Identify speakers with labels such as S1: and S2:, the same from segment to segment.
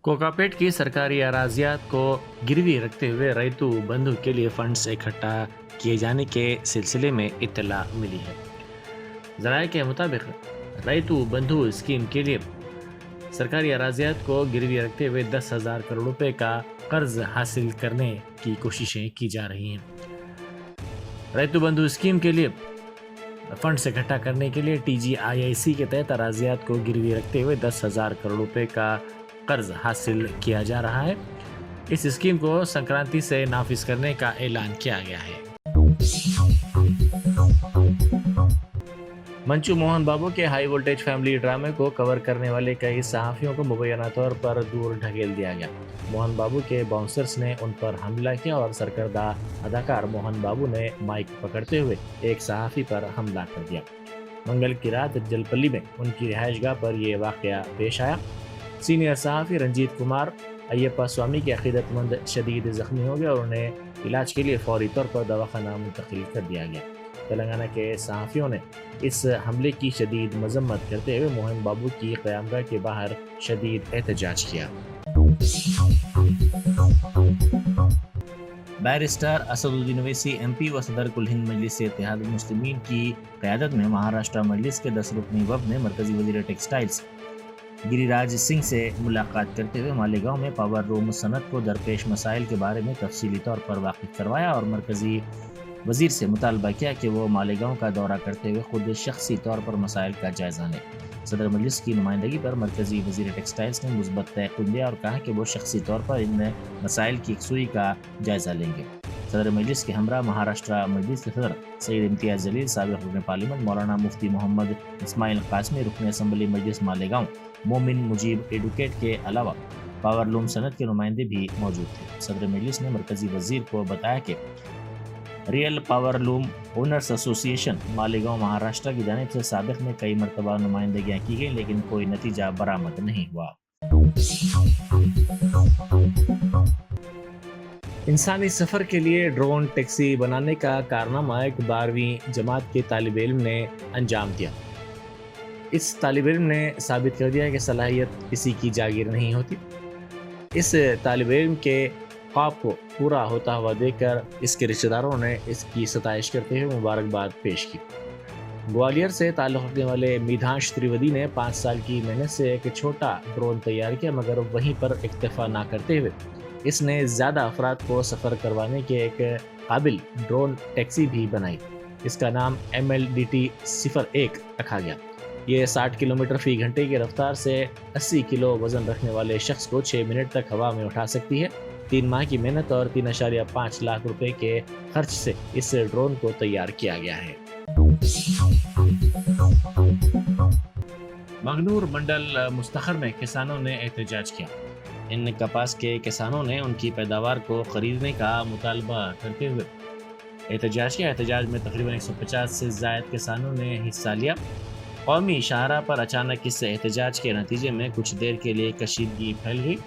S1: कोकापेट की सरकारी अराजियात को गिरवी रखते हुए रैतु बंधु के लिए फंड्स इकट्ठा किए जाने के सिलसिले में इत्तला मिली है। ज़राए के मुताबिक रैतु बंधु स्कीम के लिए सरकारी अराजियात को गिरवी रखते हुए 10,000 करोड़ रुपए का कर्ज हासिल करने की कोशिशें की जा रही हैं। रैतु बंधु स्कीम के लिए फंड्स इकट्ठा करने के लिए TGIIC के तहत अराजियात को गिरवी रखते हुए 10,000 करोड़ रुपए का कर्ज हासिल किया जा रहा है। इस स्कीम को संक्रांति से नाफिज करने का ऐलान किया गया है। मंचू मोहन बाबू के हाई वोल्टेज फैमिली ड्रामे को कवर करने वाले कई सहाफियों को मुबैना तौर पर दूर ढकेल दिया गया। मोहन बाबू के बाउंसर्स ने उन पर हमला किया और सरकर्दा अदाकार मोहन बाबू ने माइक पकड़ते हुए एक सहाफी पर हमला कर दिया। मंगल की रात जलपल्ली में उनकी रिहाइशगाह पर यह वाकया पेश आया। सीनियर सहाफ़ी रंजीत कुमार अयप्पा स्वामी के अकीदतमंद शदीद ज़ख्मी हो गए और उन्हें इलाज के लिए फौरी तौर पर दवाखाना मुंतकिल कर दिया गया। तेलंगाना के सहाफ़ियों ने इस हमले की शदीद मजम्मत करते हुए मोहन बाबू की क़यामगाह के बाहर शदीद एहतजाज किया। बैरिस्टर असदुद्दीन ओवैसी MP व सदर कुल हिंद मजलिस इत्तेहाद मुस्लिमीन की क़यादत में महाराष्ट्र मजलिस के 10 रुकनी वफ़द ने मरकज़ी वज़ीर टेक्सटाइल्स गिरिराज सिंह से मुलाकात करते हुए मालेगांव में पावर लूम सनत को दरपेश मसाइल के बारे में तफसीली तौर पर वाकिफ करवाया और मरकज़ी वज़ीर से मुतालबा किया कि वो मालेगांव का दौरा करते हुए खुद शख्सी तौर पर मसाइल का जायज़ा लें। सदर मजलिस की नुमाइंदगी पर मरकज़ी वज़ीर टेक्सटाइल्स ने मुस्बत तयक़ुन दिया और कहा कि वो शख्सी तौर पर इन मसाइल की यकसुई का जायज़ा लेंगे। सदर मजलिस के हमरा महाराष्ट्र मजलिस के सदर सैयद इम्तियाज़ जलील, साबिक़ रुकन पार्लियामेंट मौलाना मुफ्ती मोहम्मद इस्माइल कासमी, रुकन असम्बली मजलिस मालेगांव मोमिन मुजीब एडवोकेट के अलावा पावर लूम सनत के नुमाइंदे भी मौजूद थे। सदर मजलिस ने मरकज़ी वज़ीर को बताया कि real power loom owners association Malegaon Maharashtra की जानिब से साबिक़ में कई मरतबा नुमाइंदगियाँ की गई लेकिन कोई नतीजा बरामद नहीं हुआ। इंसानी सफ़र के लिए ड्रोन टैक्सी बनाने का कारनामा एक 12वीं जमात के तालिब इल्म ने अंजाम दिया। इस तालिब इल्म ने साबित कर दिया कि सलाहियत किसी की जागीर नहीं होती। इस तालिब इल्म के ख्वाब को पूरा होता हुआ देखकर इसके रिश्तेदारों ने इसकी सताइश करते हुए मुबारकबाद पेश की। ग्वालियर से ताल्लुक़ रखने वाले मिधांश त्रिवेदी ने 5 साल की मेहनत से एक छोटा ड्रोन तैयार किया, मगर वहीं पर इक्तफा ना करते हुए इसने ज़्यादा अफराद को सफ़र करवाने के एक काबिल ड्रोन टैक्सी भी बनाई। इसका नाम MLDT 01 रखा गया। ये 60 किलोमीटर फ़ी घंटे की रफ्तार से 80 किलो वज़न रखने वाले शख्स को 6 मिनट तक हवा में उठा सकती है। 3 माह की मेहनत और 3.5 लाख रुपए के खर्च से इस ड्रोन को तैयार किया गया है। मगनूर मंडल मुस्तखर में किसानों ने एहतजाज किया। इन कपास के किसानों ने उनकी पैदावार को खरीदने का मुतालबा करते हुए एहतजाज किया। एहतजाज में तकरीबन 150 से ज़ायद किसानों ने हिस्सा लिया। कौमी शाहरा पर अचानक इस एहतजाज के नतीजे में कुछ देर के लिए कशीदगी फैल गई।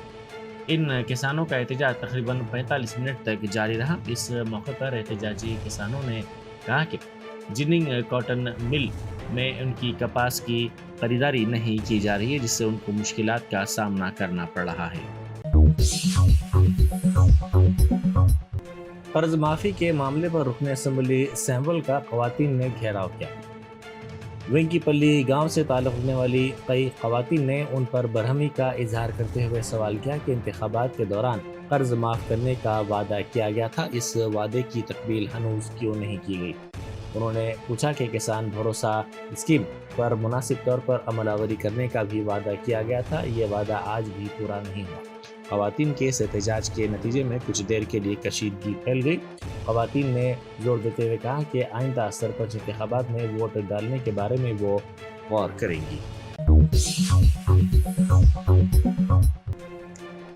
S1: इन किसानों का एहतजाज तकरीबन 45 मिनट तक जारी रहा। इस मौके पर एहतजाजी किसानों ने कहा कि जिनिंग कॉटन मिल में उनकी कपास की खरीदारी नहीं की जा रही है, जिससे उनको मुश्किलात का सामना करना पड़ रहा है। कर्ज माफ़ी के मामले पर रुकन असम्बली सहवल का ख़वातीन ने घेराव किया। वेंकीपल्ली गांव से ताल्लुक़ रखने वाली कई ख़वातीन ने उन पर बरहमी का इजहार करते हुए सवाल किया कि इंतखाबात के दौरान कर्ज माफ़ करने का वादा किया गया था, इस वादे की तकमील हनूज क्यों नहीं की गई। उन्होंने पूछा कि किसान भरोसा स्कीम पर मुनासिब तौर पर अमलावरी करने का भी वादा किया गया था, ये वादा आज भी पूरा नहीं हुआ। ख़वातीन के इस एहतजाज के नतीजे में कुछ देर के लिए कशीदगी फैल गई। ख़वातीन ने जोर देते हुए कहा कि आइंदा सरपंच इंतखाबात में वोट डालने के बारे में वो गौर करेंगी।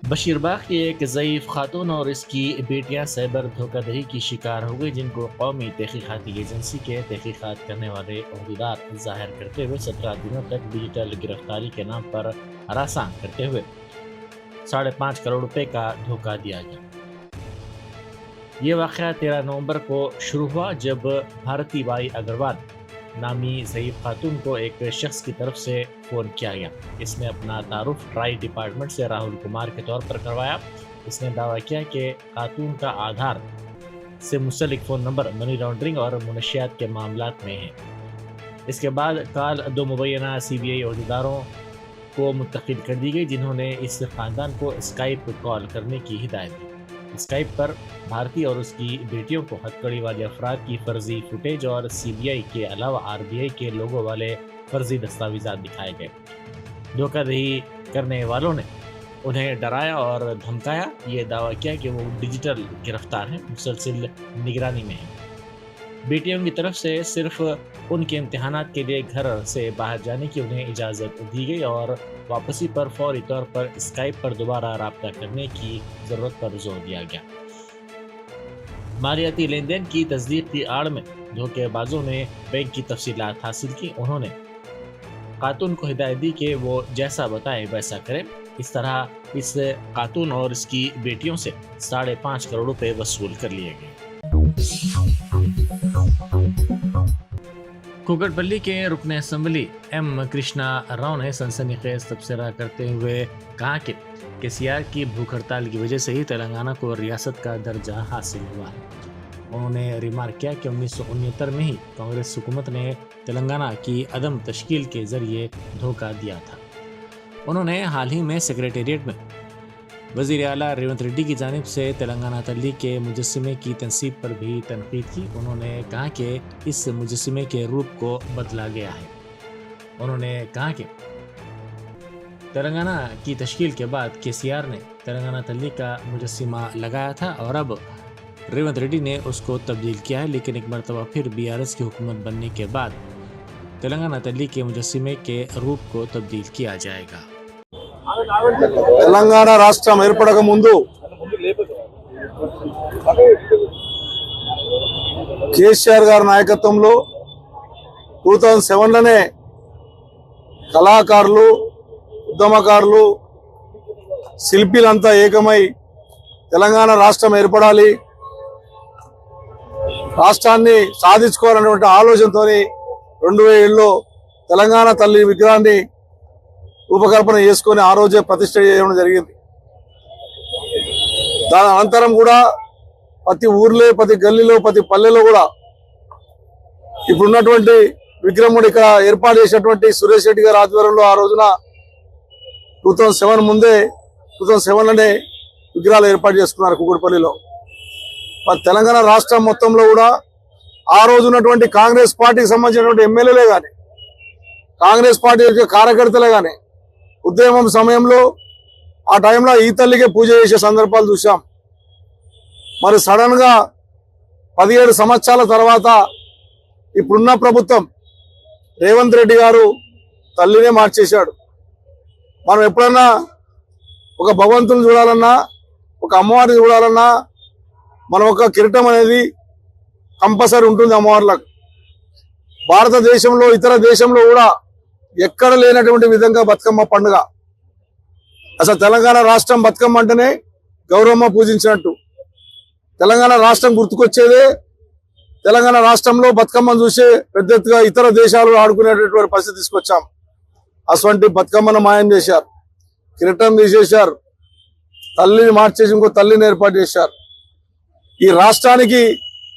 S1: बशीरबाग की एक ज़ईफ़ खातून और इसकी बेटियां साइबर धोखाधड़ी की शिकार हो गई, जिनको कौमी तहकीकाती एजेंसी के तहकीकात करने वाले अहदेदार ज़ाहिर करते हुए 17 दिनों तक डिजिटल गिरफ्तारी के नाम पर हरासा करते हुए 5.5 करोड़ रुपए का धोखा दिया गया। ये वाक़या 13 नवंबर को शुरू हुआ जब भारती बाई अग्रवाल نامی ضعیف خاتون کو ایک شخص کی طرف سے فون کیا گیا۔ اس نے اپنا تعارف ٹرائی ڈپارٹمنٹ سے راہل کمار کے طور پر کروایا۔ اس نے دعویٰ کیا کہ خاتون کا آدھار سے منسلک فون نمبر منی لانڈرنگ اور منشیات کے معاملات میں ہے۔ اس کے بعد کال 2 مبینہ CBI عہدیداروں کو منتقل کر دی گئی، جنہوں نے اس خاندان کو اسکائپ کال کرنے کی ہدایت دی۔ اسکائپ پر بھارتی اور اس کی بیٹیوں کو ہتھکڑی والے افراد کی فرضی فوٹیج اور CBI کے علاوہ RBI کے لوگوں والے فرضی دستاویزات دکھائے گئے۔ دھوکہ دہی کرنے والوں نے انہیں ڈرایا اور دھمکایا، یہ دعویٰ کیا کہ وہ ڈیجیٹل گرفتار ہیں، مسلسل نگرانی میں ہیں۔ بیٹیوں کی طرف سے صرف ان کے امتحانات کے لیے گھر سے باہر جانے کی انہیں اجازت دی گئی اور واپسی پر فوری طور پر اسکائپ پر دوبارہ رابطہ کرنے کی ضرورت پر زور دیا گیا۔ مالیاتی لین دین کی تصدیق کی آڑ میں دھوکے بازوں نے بینک کی تفصیلات حاصل کی۔ انہوں نے خاتون کو ہدایت دی کہ وہ جیسا بتائے ویسا کرے۔ اس طرح اس خاتون اور اس کی بیٹیوں سے 5.5 کروڑ روپے وصول کر لیے گئے۔ کوکٹ پلی کے رکن اسمبلی M کرشنا راؤ نے سنسنی خیز تبصرہ کرتے ہوئے کہا کہ KCR کی بھوک ہڑتال کی وجہ سے ہی تلنگانہ کو ریاست کا درجہ حاصل ہوا ہے۔ انہوں نے ریمارک کیا کہ 1969 میں ہی کانگریس حکومت نے تلنگانہ کی عدم تشکیل کے ذریعے دھوکہ دیا تھا۔ انہوں نے حال ہی میں سیکریٹریٹ میں وزیر اعلیٰ ریونت ریڈی کی جانب سے تلنگانہ تلی کے مجسمے کی تنصیب پر بھی تنقید کی۔ انہوں نے کہا کہ اس مجسمے کے روپ کو بدلا گیا ہے۔ انہوں نے کہا کہ تلنگانہ کی تشکیل کے بعد KCR نے تلنگانہ تلی کا مجسمہ لگایا تھا اور اب ریونت ریڈی نے اس کو تبدیل کیا ہے، لیکن ایک مرتبہ پھر BRS کی حکومت بننے کے بعد تلنگانہ تلی کے مجسمے کے روپ کو تبدیل کیا جائے گا۔
S2: తెలంగాణ రాష్ట్రం ఏర్పడక ముందు కేసీఆర్ గారి నాయకత్వంలో 2007లోనే కళాకారులు, ఉద్యమకారులు, శిల్పీలంతా ఏకమై తెలంగాణ రాష్ట్రం ఏర్పడాలి, రాష్ట్రాన్ని సాధించుకోవాలనేటువంటి ఆలోచనతో 2007లో తెలంగాణ తల్లి విగ్రహాన్ని రూపకల్పన చేసుకొని ఆ రోజే ప్రతిష్ఠ చేయడం జరిగింది। దాని అనంతరం కూడా ప్రతి ఊర్లో, ప్రతి గల్లీలో, ప్రతి పల్లెలో కూడా ఇప్పుడున్నటువంటి విగ్రహం కూడా ఇక్కడ ఏర్పాటు చేసినటువంటి సురేష్ రెడ్డి గారి ఆధ్వర్యంలో ఆ రోజున 2007 ముందే 2007లోనే విగ్రహాలు ఏర్పాటు చేసుకున్నారు కూకట్పల్లిలో। మరి తెలంగాణ రాష్ట్రం మొత్తంలో కూడా ఆ రోజు ఉన్నటువంటి కాంగ్రెస్ పార్టీకి సంబంధించినటువంటి ఎమ్మెల్యేలే కానీ, కాంగ్రెస్ పార్టీ యొక్క కార్యకర్తలే కానీ ఉద్యమం సమయంలో ఆ టైంలో ఈ తల్లికే పూజ చేసే సందర్భాలు చూసాం। మరి సడన్ గా 17 సంవత్సరాల తర్వాత ఇప్పుడున్న ప్రభుత్వం రేవంత్ రెడ్డి గారు తల్లినే మార్చేశాడు। మనం ఎప్పుడన్నా ఒక భగవంతుని చూడాలన్నా, ఒక అమ్మవారిని చూడాలన్నా మనం ఒక కిరీటం అనేది కంపల్సరీ ఉంటుంది అమ్మవార్లకు। భారతదేశంలో ఇతర దేశంలో కూడా ఎక్కడ లేనటువంటి విధంగా బతుకమ్మ పండుగ, అసలు తెలంగాణ రాష్ట్రం బతుకమ్మ అంటేనే గౌరవమ్మ పూజించినట్టు। తెలంగాణ రాష్ట్రం గుర్తుకొచ్చేదే తెలంగాణ రాష్ట్రంలో బతుకమ్మను చూసి పెద్ద ఎత్తుగా ఇతర దేశాలు ఆడుకునేటటువంటి పరిస్థితి తీసుకొచ్చాం। అటువంటి బతుకమ్మను మాయం చేశారు, కిరీటం తీసేశారు, తల్లిని మార్చేసి ఇంకో తల్లిని ఏర్పాటు చేశారు। ఈ రాష్ట్రానికి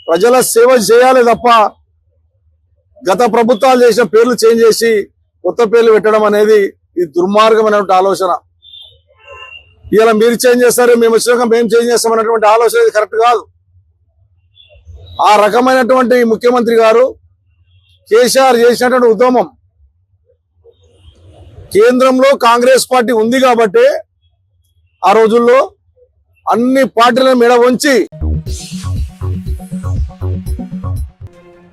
S2: ప్రజల సేవ చేయాలి తప్ప గత ప్రభుత్వాలు చేసిన పేర్లు చేంజ్ చేసి కొత్త పేర్లు పెట్టడం అనేది ఈ దుర్మార్గమైనటువంటి ఆలోచన। ఇలా మీరు చేంజ్ చేస్తారు, మేము వచ్చినాక మేము చేంజ్ చేస్తామన్నటువంటి ఆలోచన ఇది కరెక్ట్ కాదు। ఆ రకమైనటువంటి ముఖ్యమంత్రి గారు కేసీఆర్ చేసినటువంటి ఉద్యమం, కేంద్రంలో కాంగ్రెస్ పార్టీ ఉంది కాబట్టి ఆ రోజుల్లో అన్ని పార్టీలను మెడ వంచి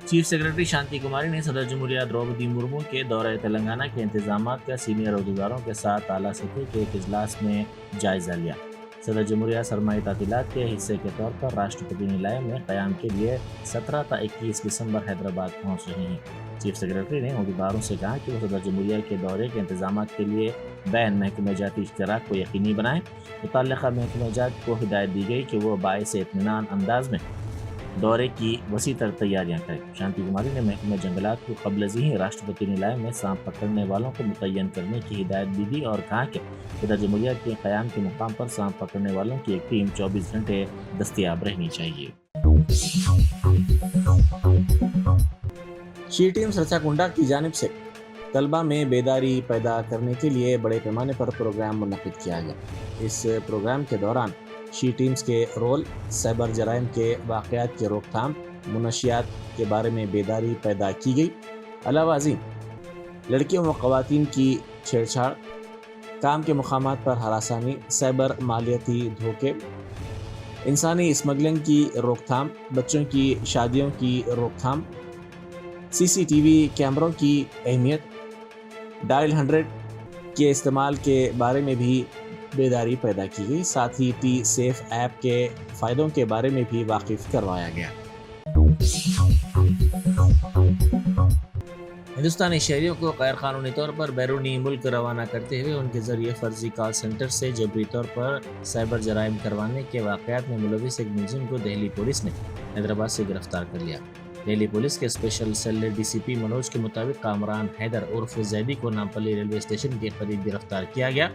S1: चीफ सेक्रेटरी शांति कुमारी ने सदर जमहूरिया द्रौपदी मुर्मू के दौरे तेलंगाना के इंतजामात का सीनियर अहदेदारों के साथ आला सतह के एक इजलास में जायजा लिया। सदर जमहूरिया सरमाई तातीलात के हिस्से के तौर पर राष्ट्रपति निलय में क़याम के लिए 17 ता 21 दिसंबर हैदराबाद पहुंच रहे हैं। चीफ सेक्रेटरी ने अहदेदारों से कहा कि वो सदर जमहूरिया के दौरे के इंतजामात के लिए बैन महकमे जाती इश्तराक को यकीनी बनाएं। मुतल्लिक़ा महकमे जात को हिदायत दी गई कि वो बाइस इत्मीनान अंदाज में दौरे की वसी तर तैयारियां करें। शांति कुमारी ने महकमा जंगलात को कबल ही राष्ट्रपति नीलाय में सांप पकड़ने वालों को मुतय्यन करने की हिदायत भी दी और कहा कि खुदा जमहूरियत के क़याम के मुकाम पर सांप पकड़ने वालों की एक टीम 24 घंटे दस्तयाब रहनी चाहिए।
S3: शी टीम सरसाकुंडा की जानिब से तलबा में बेदारी पैदा करने के लिए बड़े पैमाने पर प्रोग्राम मुनक़िद किया गया। इस प्रोग्राम के दौरान शी टीम्स के रोल, साइबर जराइम के वाक़यात की रोकथाम, मुनशियात के बारे में बेदारी पैदा की गई। अलावा अज़ीम लड़कियों व ख़वातीन की छेड़छाड़, काम के मुक़ामात पर हरासानी, साइबर मालियाती धोखे, इंसानी स्मगलिंग की रोकथाम, बच्चों की शादियों की रोकथाम, CCTV कैमरों की अहमियत, डायल 100 के इस्तेमाल के बारे में भी बेदारी पैदा की गई। साथ ही टी सेफ ऐप के फ़ायदों के बारे में भी वाकिफ़ करवाया गया।
S1: हिंदुस्तानी शहरियों को गैर कानूनी तौर पर बैरूनी मुल्क रवाना करते हुए उनके जरिए फर्जी कॉल सेंटर से जबरी तौर पर साइबर जराइम करवाने के वाक़यात में मुलविस एक मुलजिम को दिल्ली पुलिस ने हैदराबाद से गिरफ्तार कर लिया। दिल्ली पुलिस के स्पेशल सेल DCP मनोज के मुताबिक कामरान हैदर उर्फ जैदी को नामपल्ली रेलवे स्टेशन के करीब गिरफ्तार किया गया।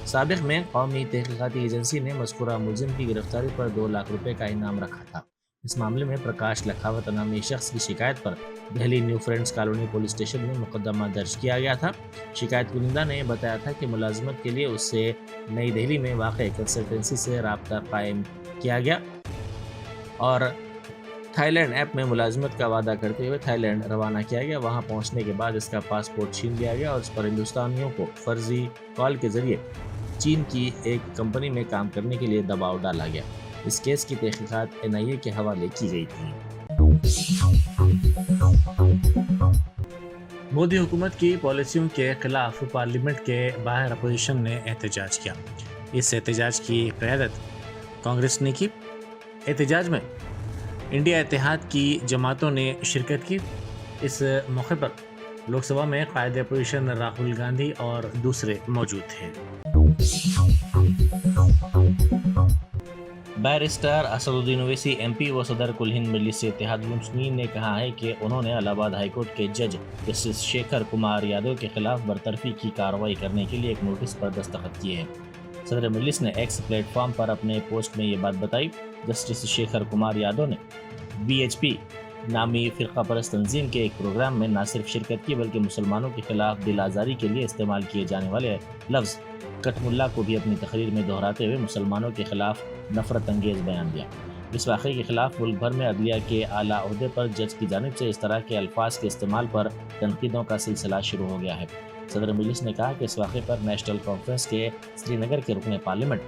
S1: साबिक़ में कौमी तहक़ीक़ाती एजेंसी ने मज़कूरा मुलजिम की गिरफ्तारी पर 2 लाख रुपए का इनाम रखा था। इस मामले में प्रकाश लखावत नामी शख्स की शिकायत पर Delhi new friends colony police station में मुकदमा दर्ज किया गया था। शिकायत कुनिंदा ने बताया था कि मुलाजमत के लिए उससे नई दिल्ली में वाक़ कंसल्टेंसी से रब्ता कायम किया गया और थाईलैंड ऐप में मुलाजमत का वादा करते हुए थाईलैंड रवाना किया गया। वहां पहुंचने के बाद इसका पासपोर्ट छीन लिया गया और इस पर हिंदुस्तानियों को फर्जी कॉल के जरिए चीन की एक कंपनी में काम करने के लिए दबाव डाला गया। इस केस की तहकीकात NIA के हवाले की गई थी। मोदी हुकूमत की पॉलिसियों के खिलाफ पार्लियामेंट के बाहर अपोजिशन ने एहतजाज किया। इस एहतजाज की क़यादत कांग्रेस ने की। एहतजाज में इंडिया इत्तेहाद की जमातों ने शिरकत की। इस मौके पर लोकसभा में कायदे अपोजिशन राहुल गांधी और दूसरे मौजूद थे। बैरिस्टर असदुद्दीन ओवैसी MP व सदर कुल हिंद मजलिस इत्तेहादुल मुस्लिमीन ने कहा है कि उन्होंने इलाहाबाद हाईकोर्ट के जज जस्टिस शेखर कुमार यादव के खिलाफ बरतरफी की कार्रवाई करने के लिए एक नोटिस पर दस्तखत किए हैं। सदर मजलिस ने एक्स प्लेटफॉर्म पर अपने पोस्ट में ये बात बताई। जस्टिस शेखर कुमार यादव ने BHP नामी फ़िरका परस्त तंजीम के एक प्रोग्राम में न सिर्फ शिरकत की बल्कि मुसलमानों के खिलाफ दिल आज़ारी के लिए इस्तेमाल किए जाने वाले लफ्ज़ कटमुल्ला को भी अपनी तकरीर में दोहराते हुए मुसलमानों के खिलाफ नफरत अंगेज़ बयान दिया। इस वाक़े के खिलाफ मुल्क भर में अदलिया के आला ओहदे पर जज की जानिब से इस तरह के अल्फाज के इस्तेमाल पर तनकीदों का सिलसिला शुरू हो गया है। सदर मजलिस ने कहा कि इस वाक़े पर नेशनल कॉन्फ्रेंस के श्रीनगर के रुकन पार्लियामेंट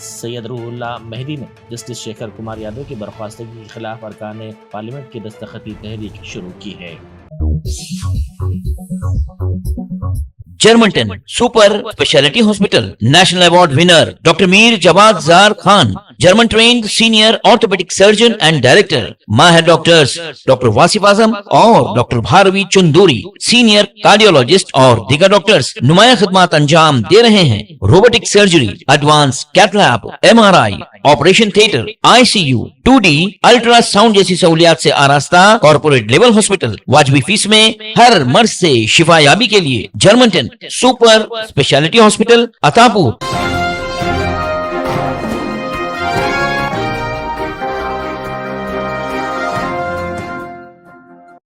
S1: सैयद रूहुल्लाह मेहदी ने जस्टिस शेखर कुमार यादव की बर्खास्तगी के खिलाफ अरकान पार्लियामेंट की दस्तखती तहरीक शुरू की है।
S4: Germanton super speciality hospital national award winner doctor Mir Jawad Zar Khan, German trained senior orthopaedic surgeon and director, माहिर डॉक्टर्स डॉक्टर वासिफ आजम और doctor Bharvi Chanduri, senior cardiologist और दीगर डॉक्टर्स नुमाया खिदमत अंजाम दे रहे हैं। Robotic surgery, advance cath lab, MRI, operation theatre, ICU, 2D ultrasound जैसी सहूलियात से आरास्ता कॉर्पोरेट लेवल हॉस्पिटल। वाजबी फीस में हर मर्ज से शिफायाबी के लिए Germanton super speciality hospital, Attapur.